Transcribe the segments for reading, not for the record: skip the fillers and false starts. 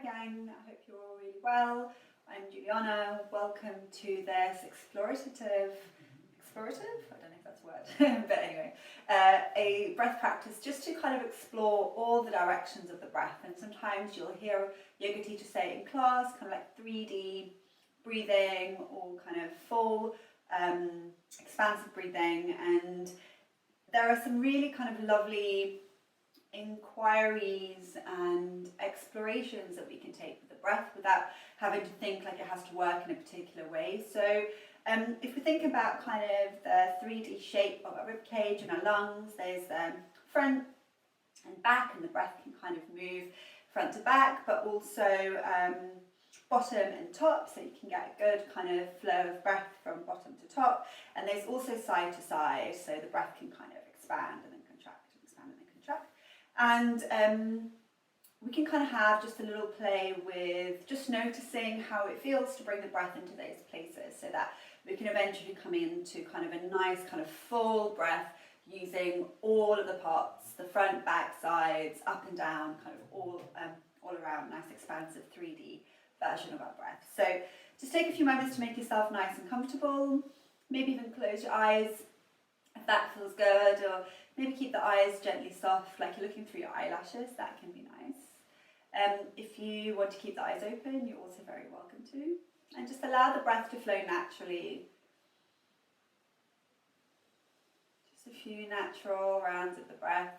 gang, I hope you're all really well. I'm Juliana, welcome to this explorative, I don't know if that's a word, but anyway, a breath practice just to kind of explore all the directions of the breath. And sometimes you'll hear yoga teachers say in class, kind of like 3D breathing or kind of full expansive breathing. And there are some really kind of lovely inquiries and explorations that we can take with the breath without having to think like it has to work in a particular way. So if we think about kind of the 3D shape of our rib cage and our lungs, there's front and back, and the breath can kind of move front to back, but also bottom and top, so you can get a good kind of flow of breath from bottom to top. And there's also side to side, so the breath can kind of expand and then contract and expand and then contract. And we can kind of have just a little play with just noticing how it feels to bring the breath into those places, so that we can eventually come into kind of a nice kind of full breath using all of the parts, the front, back, sides, up and down, kind of all around, nice expansive 3D version of our breath. So just take a few moments to make yourself nice and comfortable. Maybe even close your eyes if that feels good, or maybe keep the eyes gently soft, like you're looking through your eyelashes. That can be nice. If you want to keep the eyes open, you're also very welcome to. And just allow the breath to flow naturally. Just a few natural rounds of the breath.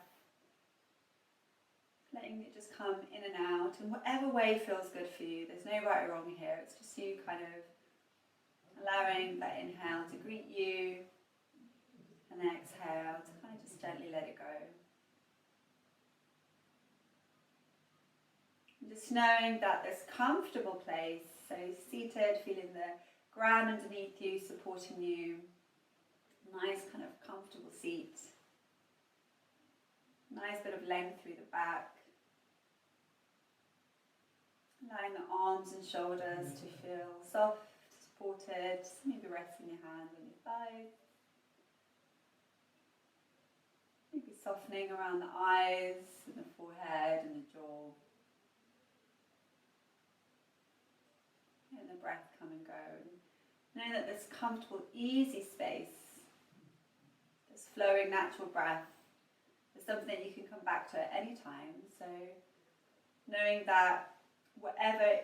Letting it just come in and out in whatever way feels good for you. There's no right or wrong here. It's just you kind of allowing that inhale to greet you, and then exhale to kind of just gently let it go. And just knowing that this comfortable place, so seated, feeling the ground underneath you supporting you, nice kind of comfortable seat, nice bit of length through the back, allowing the arms and shoulders to feel soft, supported, maybe resting your hand on your thighs. Maybe softening around the eyes and the forehead and the jaw. And the breath come and go. Knowing that this comfortable, easy space, this flowing natural breath, is something that you can come back to at any time. So knowing that whatever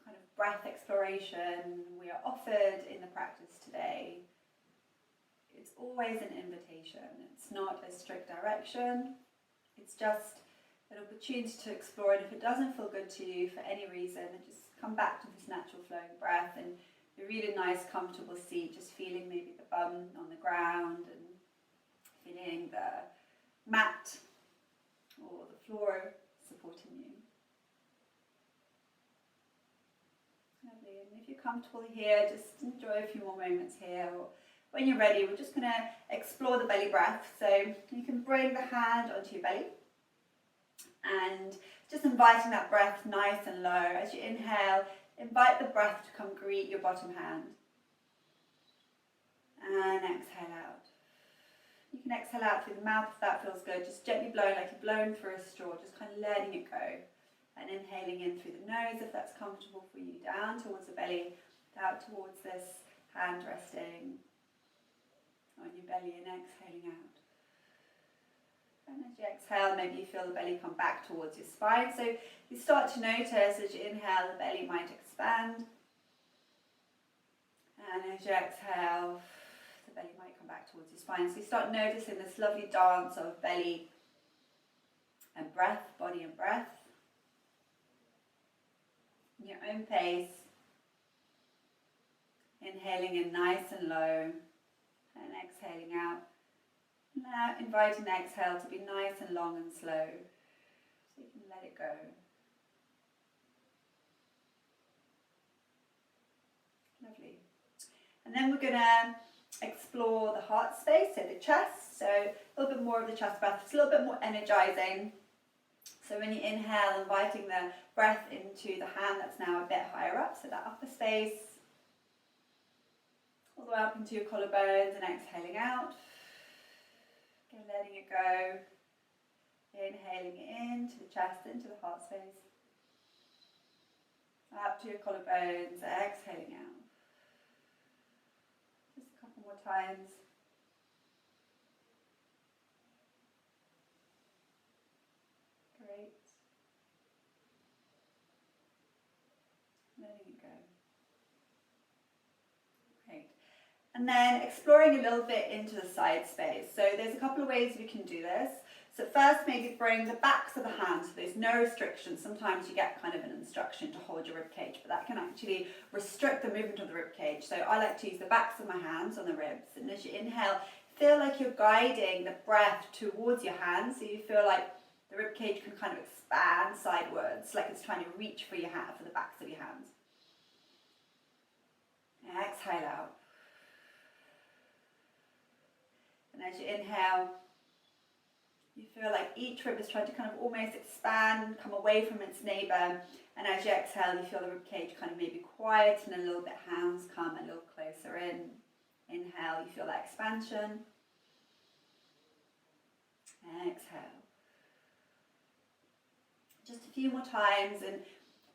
kind of breath exploration we are offered in the practice today, it's always an invitation. It's not a strict direction. It's just an opportunity to explore. And if it doesn't feel good to you for any reason, then just come back to this natural flowing breath and a really nice, comfortable seat, just feeling maybe the bum on the ground and feeling the mat or the floor supporting you. Lovely. And if you're comfortable here, just enjoy a few more moments here. Or when you're ready, we're just going to explore the belly breath. So you can bring the hand onto your belly and just inviting that breath nice and low. As you inhale, invite the breath to come greet your bottom hand. And exhale out. You can exhale out through the mouth if that feels good. Just gently blowing like you're blowing through a straw, just kind of letting it go. And inhaling in through the nose if that's comfortable for you, down towards the belly, out towards this hand resting on your belly, and exhaling out. And as you exhale, maybe you feel the belly come back towards your spine. So you start to notice as you inhale, the belly might expand. And as you exhale, the belly might come back towards your spine. So you start noticing this lovely dance of belly and breath, body and breath. In your own pace, inhaling in nice and low and exhaling out. Now inviting the exhale to be nice and long and slow, so you can let it go. Lovely. And then we're going to explore the heart space, so the chest, so a little bit more of the chest breath. It's a little bit more energizing. So when you inhale, inviting the breath into the hand that's now a bit higher up, so that upper space, all the way up into your collarbones, and exhaling out. Again, letting it go. Inhaling into the chest, into the heart space. Up to your collarbones, exhaling out. Just a couple more times. Great. Letting it go. Great. And then exploring a little bit into the side space. So there's a couple of ways we can do this. So first, maybe bring the backs of the hands, so there's no restriction. Sometimes you get kind of an instruction to hold your rib cage, but that can actually restrict the movement of the rib cage. So I like to use the backs of my hands on the ribs, and as you inhale, feel like you're guiding the breath towards your hands, so you feel like the rib cage can kind of expand sidewards, like it's trying to reach for your hand, for the backs of your hands. Exhale out. And as you inhale, you feel like each rib is trying to kind of almost expand, come away from its neighbour. And as you exhale, you feel the rib cage kind of maybe quieten a little bit, hands come a little closer in. Inhale, you feel that expansion. Exhale. Just a few more times, and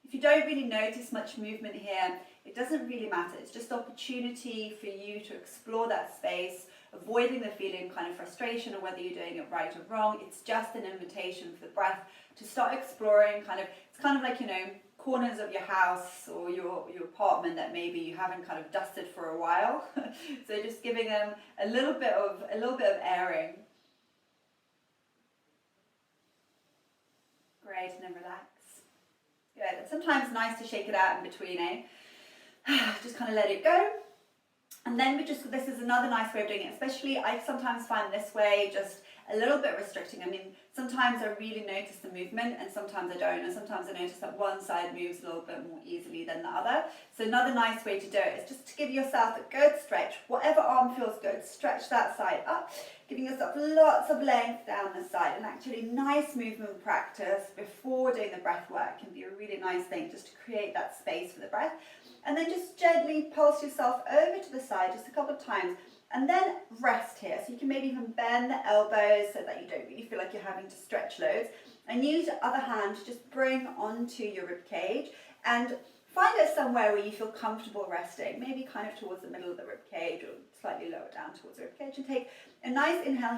if you don't really notice much movement here, it doesn't really matter. It's just opportunity for you to explore that space, avoiding the feeling kind of frustration or whether you're doing it right or wrong. It's just an invitation for the breath to start exploring it's kind of like, corners of your house or your apartment that maybe you haven't kind of dusted for a while. So just giving them a little bit of airing. Great, and then relax. Good. And sometimes nice to shake it out in between, just kind of let it go. And then this is another nice way of doing it, especially I sometimes find this way just a little bit restricting. I mean, sometimes I really notice the movement and sometimes I don't, and sometimes I notice that one side moves a little bit more easily than the other. So another nice way to do it is just to give yourself a good stretch, whatever arm feels good, stretch that side up, giving yourself lots of length down the side, and actually nice movement practice before doing the breath work can be a really nice thing just to create that space for the breath. And then just gently pulse yourself over to the side just a couple of times, and then rest here. So you can maybe even bend the elbows so that you don't really feel like you're having to stretch loads, and use your other hand to just bring onto your rib cage and find it somewhere where you feel comfortable resting, maybe kind of towards the middle of the rib cage or slightly lower down towards the rib cage, and take a nice inhale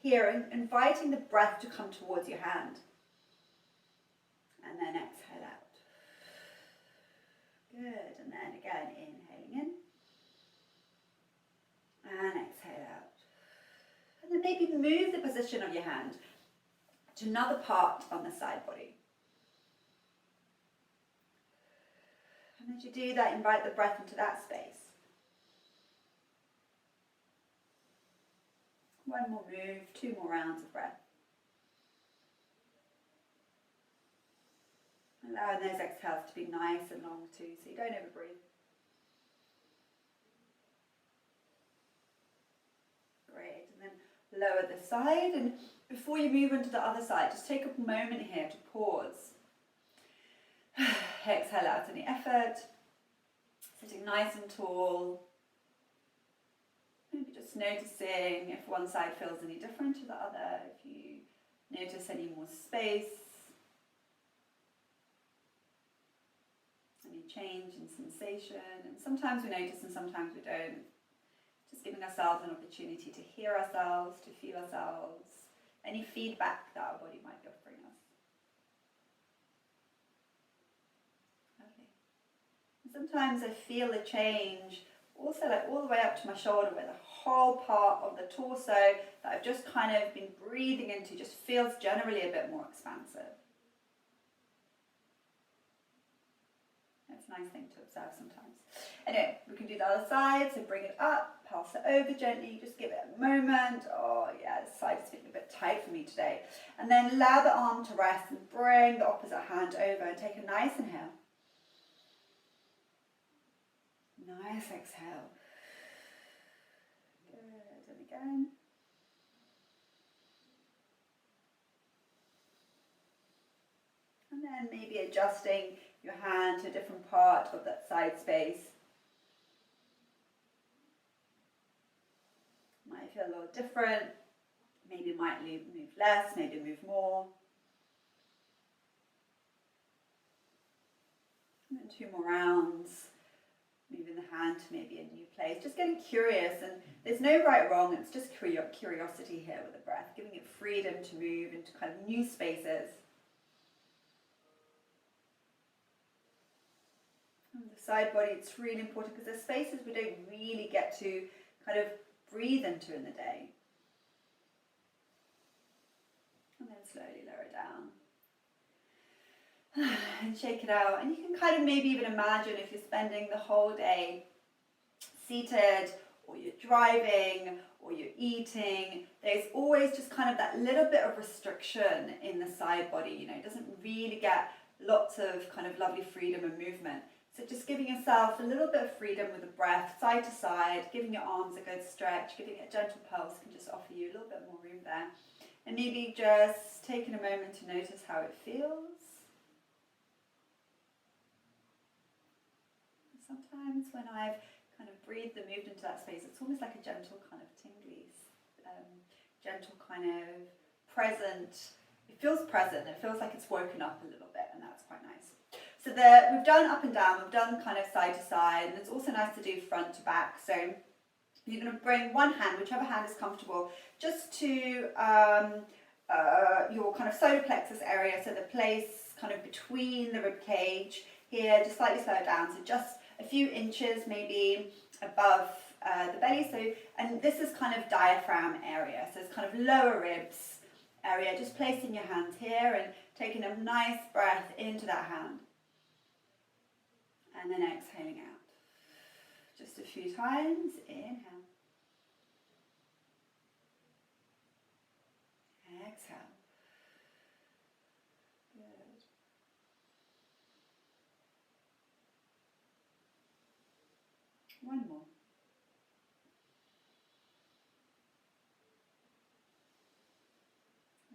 here, inviting the breath to come towards your hand. And then exhale out. Good, and then again, inhaling in. And exhale out. And then maybe move the position of your hand to another part on the side body. And as you do that, invite the breath into that space. One more move, 2 more rounds of breath. Allowing those exhales to be nice and long too, so you don't overbreathe. Great, and then lower the side, and before you move into the other side, just take a moment here to pause. Exhale out any effort, sitting nice and tall. Maybe just noticing if one side feels any different to the other, if you notice any more space, any change in sensation. And sometimes we notice and sometimes we don't. Just giving ourselves an opportunity to hear ourselves, to feel ourselves, any feedback that our body might be offering us. Lovely. And sometimes I feel a change also like all the way up to my shoulder, where the whole part of the torso that I've just kind of been breathing into just feels generally a bit more expansive. That's a nice thing to observe sometimes. Anyway, we can do the other side, so bring it up, pass it over gently, just give it a moment. Oh yeah, this side is feeling a bit tight for me today. And then allow the arm to rest and bring the opposite hand over and take a nice inhale. Nice exhale. Good, and again. And then maybe adjusting your hand to a different part of that side space. Might feel a little different. Maybe might move less, maybe move more. And And 2 more rounds. Moving the hand to maybe a new place. Just getting curious, and there's no right or wrong, it's just curiosity here with the breath, giving it freedom to move into kind of new spaces. And the side body, it's really important because there's spaces we don't really get to kind of breathe into in the day. And then slowly lower it down. And shake it out. And you can kind of maybe even imagine if you're spending the whole day seated, or you're driving, or you're eating, there's always just kind of that little bit of restriction in the side body. You know, it doesn't really get lots of kind of lovely freedom and movement. So just giving yourself a little bit of freedom with the breath, side to side, giving your arms a good stretch, giving it a gentle pulse can just offer you a little bit more room there. And maybe just taking a moment to notice how it feels. Sometimes when I've kind of breathed and moved into that space, it's almost like a gentle kind of tingly, gentle kind of present. It feels present. It feels like it's woken up a little bit, and that's quite nice. So we've done up and down, we've done kind of side to side, and it's also nice to do front to back. So you're going to bring one hand, whichever hand is comfortable, just to your kind of solar plexus area, so the place kind of between the rib cage here, just slightly slow it down, so just a few inches maybe above the belly. So, and this is kind of diaphragm area, so it's kind of lower ribs area. Just placing your hands here and taking a nice breath into that hand. And then exhaling out. Just a few times. Inhale. Exhale. Good. One more.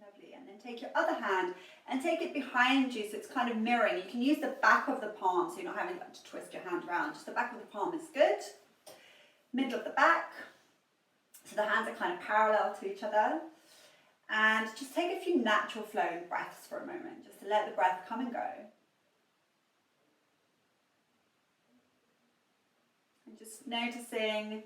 Lovely. And then take your other hand and take it behind you, so it's kind of mirroring. You can use the back of the palm, so you're not having to twist your hand around. Just the back of the palm is good. Middle of the back, so the hands are kind of parallel to each other. And just take a few natural flowing breaths for a moment, just to let the breath come and go. And just noticing,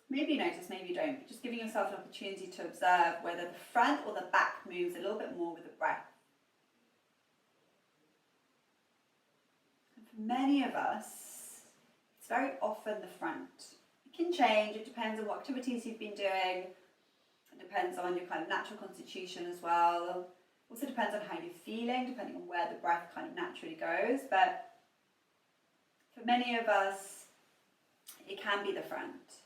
maybe you notice, maybe you don't, but just giving yourself an opportunity to observe whether the front or the back moves a little bit more with the breath. And for many of us, it's very often the front. It can change, it depends on what activities you've been doing. It depends on your kind of natural constitution as well. Also depends on how you're feeling, depending on where the breath kind of naturally goes. But for many of us, it can be the front.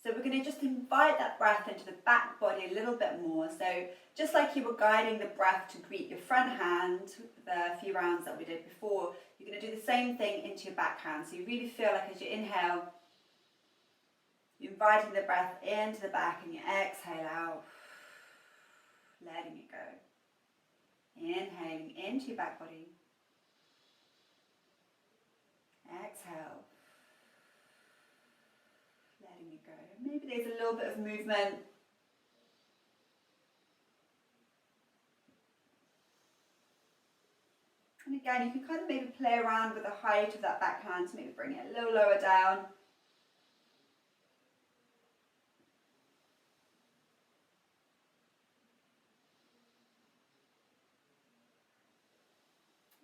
So we're going to just invite that breath into the back body a little bit more. So just like you were guiding the breath to greet your front hand, the few rounds that we did before, you're going to do the same thing into your back hand. So you really feel like as you inhale, you're inviting the breath into the back, and you exhale out, letting it go. Inhaling into your back body. Exhale. Letting it go. Maybe there's a little bit of movement. And again, you can kind of maybe play around with the height of that back hand, so maybe bring it a little lower down.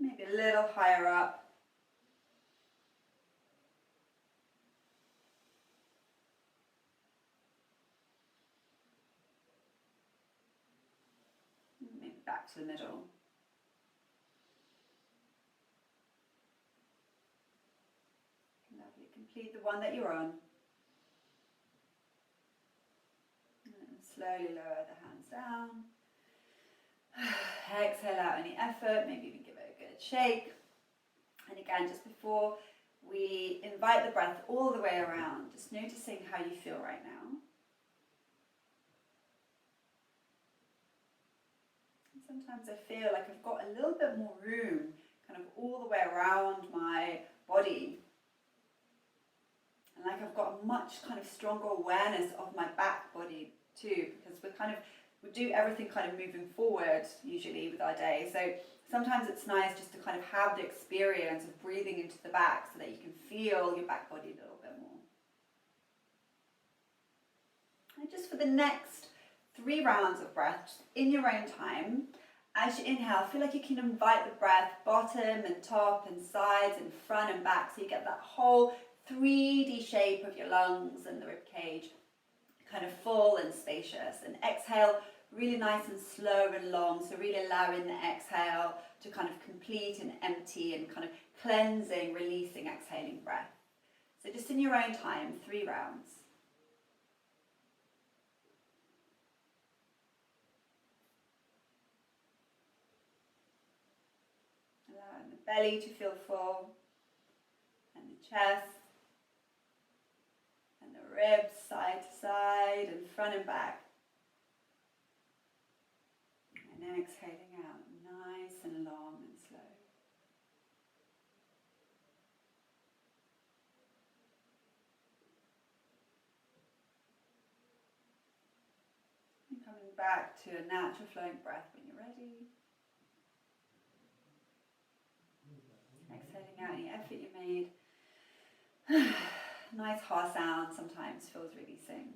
Maybe a little higher up. Maybe back to the middle. Lovely. Complete the one that you're on. And slowly lower the hands down. Exhale out any effort, maybe even give it a good shake. And again, just before we invite the breath all the way around, just noticing how you feel right now. And sometimes I feel like I've got a little bit more room, kind of all the way around my body. And like I've got a much kind of stronger awareness of my back body too, because we do everything kind of moving forward usually with our day. So Sometimes it's nice just to kind of have the experience of breathing into the back so that you can feel your back body a little bit more. And just for the next 3 rounds of breath, in your own time, as you inhale, feel like you can invite the breath bottom and top and sides and front and back, so you get that whole 3D shape of your lungs and the rib cage, kind of full and spacious. And exhale, really nice and slow and long, so really allowing the exhale to kind of complete and empty and kind of cleansing, releasing, exhaling breath. So just in your own time, 3 rounds. Allowing the belly to feel full, and the chest, and the ribs side to side and front and back. And exhaling out, nice and long and slow. And coming back to a natural flowing breath when you're ready. Exhaling out any effort you made. Nice ha sound sometimes feels releasing.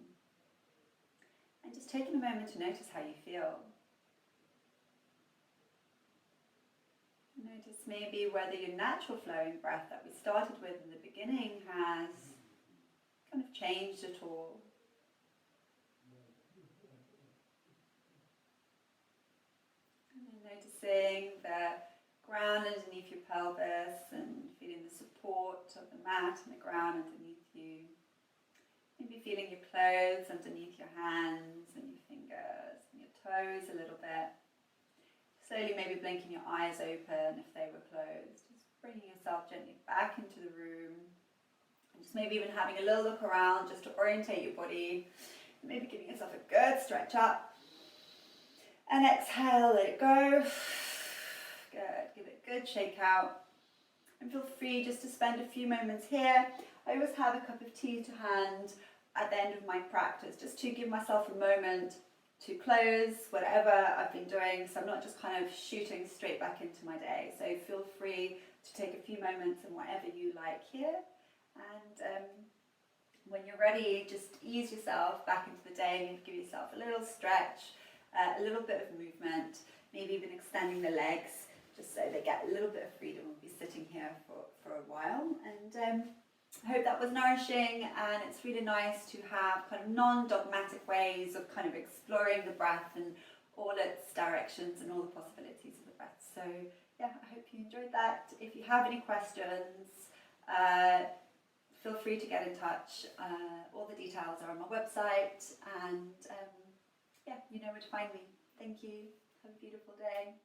And just taking a moment to notice how you feel. Notice maybe whether your natural flowing breath that we started with in the beginning has kind of changed at all. And then noticing the ground underneath your pelvis and feeling the support of the mat and the ground underneath you. Maybe feeling your clothes underneath your hands and your fingers and your toes a little bit. Slowly maybe blinking your eyes open if they were closed. Just bringing yourself gently back into the room. And just maybe even having a little look around just to orientate your body. Maybe giving yourself a good stretch up. And exhale, let it go. Good, give it a good shake out. And feel free just to spend a few moments here. I always have a cup of tea to hand at the end of my practice, just to give myself a moment to close whatever I've been doing, so I'm not just kind of shooting straight back into my day. So feel free to take a few moments and whatever you like here. And when you're ready, just ease yourself back into the day and give yourself a little stretch, a little bit of movement, maybe even extending the legs, just so they get a little bit of freedom. We'll be sitting here for a while. And I hope that was nourishing, and it's really nice to have kind of non-dogmatic ways of kind of exploring the breath and all its directions and all the possibilities of the breath. So yeah, I hope you enjoyed that. If you have any questions, feel free to get in touch. All the details are on my website, and yeah, you know where to find me. Thank you. Have a beautiful day.